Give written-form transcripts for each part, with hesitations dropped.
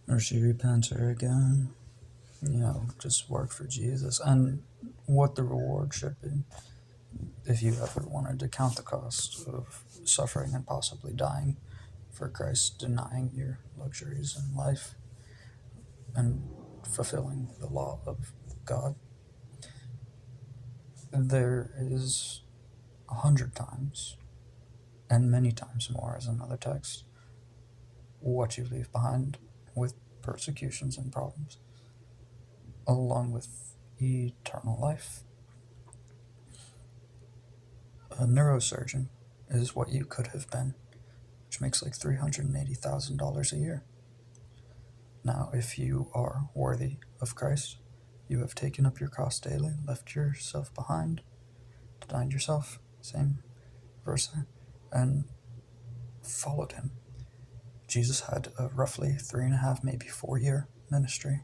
or she repents her again. Just work for Jesus and what the reward should be. If you ever wanted to count the cost of suffering and possibly dying for Christ, denying your luxuries in life and fulfilling the law of God, there is 100 times, and many times more, as another text, what you leave behind with persecutions and problems, along with eternal life. A neurosurgeon is what you could have been, which makes like $380,000 a year. Now, if you are worthy of Christ, you have taken up your cross daily, left yourself behind, denied yourself, same versa, and followed him. Jesus had a roughly 3.5, maybe 4 year ministry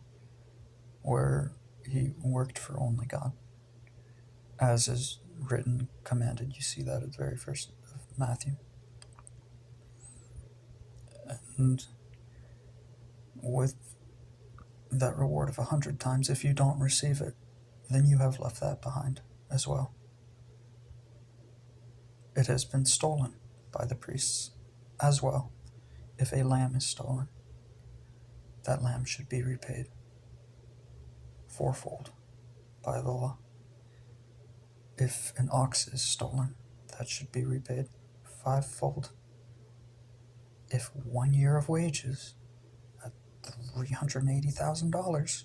where he worked for only God. As is written, commanded, you see that at the very first of Matthew. And with that reward of 100 times, if you don't receive it, then you have left that behind as well. It has been stolen by the priests as well. If a lamb is stolen, that lamb should be repaid fourfold by the law. If an ox is stolen, that should be repaid fivefold. If 1 year of wages at $380,000,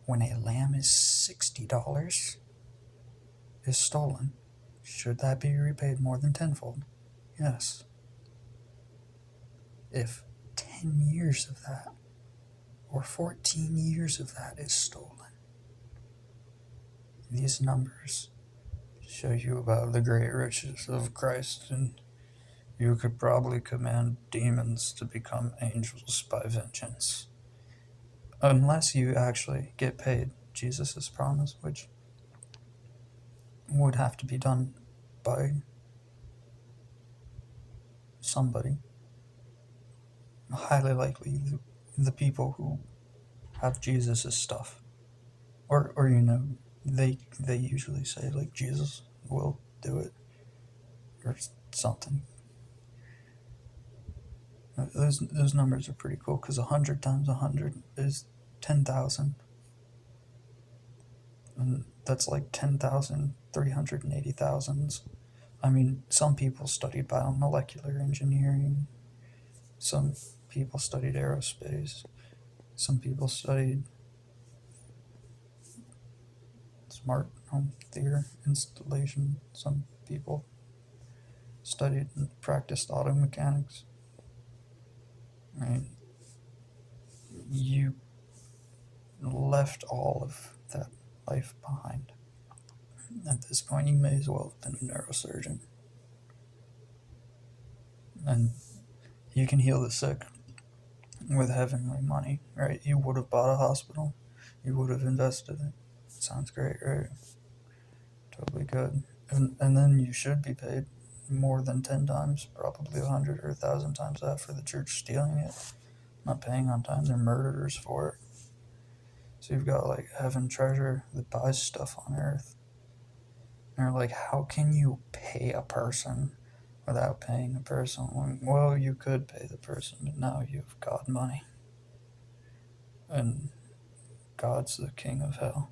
when a lamb is $60, is stolen, should that be repaid more than tenfold? Yes. If 10 years of that, or 14 years of that is stolen, these numbers show you about the great riches of Christ, and you could probably command demons to become angels by vengeance. Unless you actually get paid Jesus' promise, which would have to be done by somebody. Highly likely the people who have Jesus' stuff. Or they usually say, like, Jesus will do it. Or something. Those numbers are pretty cool, because 100 times 100 is 10,000. And that's like 10,380,000. I mean, some people studied biomolecular engineering. Some people studied aerospace. Some people studied smart home theater installation. Some people studied and practiced auto mechanics. Right? You left all of that life behind. At this point, you may as well have been a neurosurgeon. And you can heal the sick with heavenly money, right? You would have bought a hospital. You would have invested it. Sounds great, right? Totally good. And then you should be paid more than 10 times, probably 100 or 1,000 times that for the church stealing it, not paying on time. They're murderers for it. So you've got like heaven treasure that buys stuff on earth. And they're like, how can you pay a person without paying a person? Well, you could pay the person, but now you've got money. And God's the king of hell.